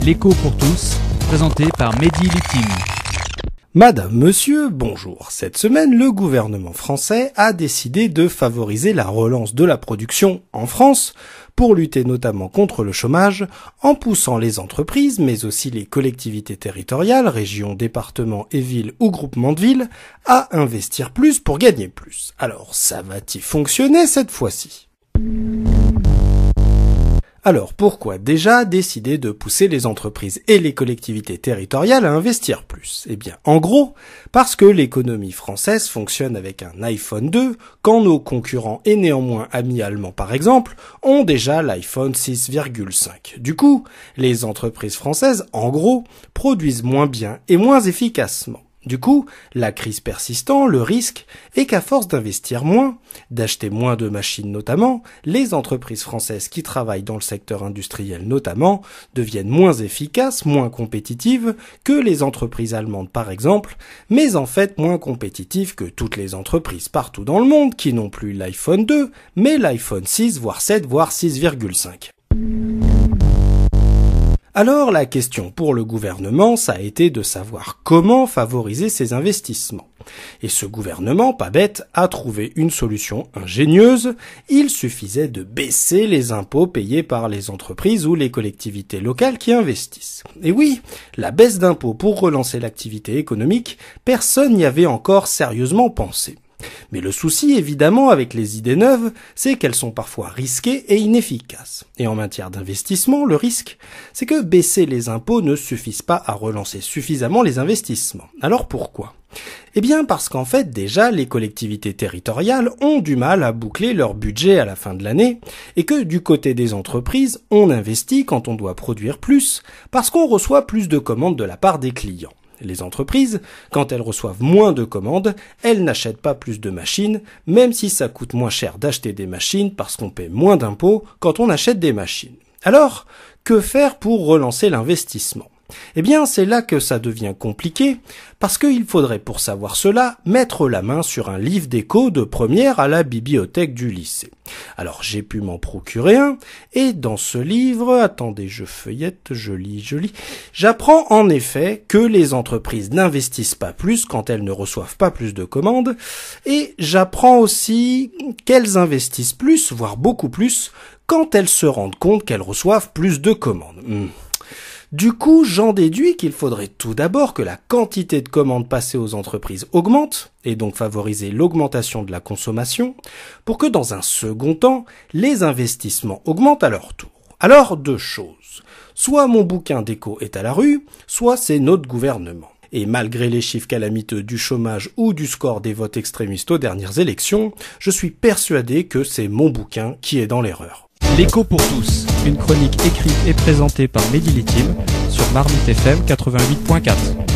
L'écho pour tous, présenté par Mehdi Lutim. Madame, monsieur, bonjour. Cette semaine, le gouvernement français a décidé de favoriser la relance de la production en France pour lutter notamment contre le chômage en poussant les entreprises, mais aussi les collectivités territoriales, régions, départements et villes ou groupements de villes, à investir plus pour gagner plus. Alors, ça va-t-il fonctionner cette fois-ci ? Alors pourquoi déjà décider de pousser les entreprises et les collectivités territoriales à investir plus ? Eh bien, en gros, parce que l'économie française fonctionne avec un iPhone 2, quand nos concurrents et néanmoins amis allemands par exemple, ont déjà l'iPhone 6,5. Du coup, les entreprises françaises, en gros, produisent moins bien et moins efficacement. Du coup, la crise persistant, le risque est qu'à force d'investir moins, d'acheter moins de machines notamment, les entreprises françaises qui travaillent dans le secteur industriel notamment deviennent moins efficaces, moins compétitives que les entreprises allemandes par exemple, mais en fait moins compétitives que toutes les entreprises partout dans le monde qui n'ont plus l'iPhone 2, mais l'iPhone 6, voire 7, voire 6,5. Alors la question pour le gouvernement, ça a été de savoir comment favoriser ces investissements. Et ce gouvernement, pas bête, a trouvé une solution ingénieuse. Il suffisait de baisser les impôts payés par les entreprises ou les collectivités locales qui investissent. Et oui, la baisse d'impôts pour relancer l'activité économique, personne n'y avait encore sérieusement pensé. Mais le souci, évidemment, avec les idées neuves, c'est qu'elles sont parfois risquées et inefficaces. Et en matière d'investissement, le risque, c'est que baisser les impôts ne suffise pas à relancer suffisamment les investissements. Alors pourquoi ? Eh bien parce qu'en fait, déjà, les collectivités territoriales ont du mal à boucler leur budget à la fin de l'année, et que du côté des entreprises, on investit quand on doit produire plus, parce qu'on reçoit plus de commandes de la part des clients. Les entreprises, quand elles reçoivent moins de commandes, elles n'achètent pas plus de machines, même si ça coûte moins cher d'acheter des machines parce qu'on paie moins d'impôts quand on achète des machines. Alors, que faire pour relancer l'investissement ? Eh bien, c'est là que ça devient compliqué, parce qu'il faudrait pour savoir cela mettre la main sur un livre d'éco de première à la bibliothèque du lycée. Alors, j'ai pu m'en procurer un, et dans ce livre, attendez, je feuillette, je lis, j'apprends en effet que les entreprises n'investissent pas plus quand elles ne reçoivent pas plus de commandes, et j'apprends aussi qu'elles investissent plus, voire beaucoup plus, quand elles se rendent compte qu'elles reçoivent plus de commandes. Du coup, j'en déduis qu'il faudrait tout d'abord que la quantité de commandes passées aux entreprises augmente, et donc favoriser l'augmentation de la consommation, pour que dans un second temps, les investissements augmentent à leur tour. Alors, deux choses. Soit mon bouquin d'éco est à la rue, soit c'est notre gouvernement. Et malgré les chiffres calamiteux du chômage ou du score des votes extrémistes aux dernières élections, je suis persuadé que c'est mon bouquin qui est dans l'erreur. L'écho pour tous, une chronique écrite et présentée par Mehdi Lutim sur Marmite FM 88.4.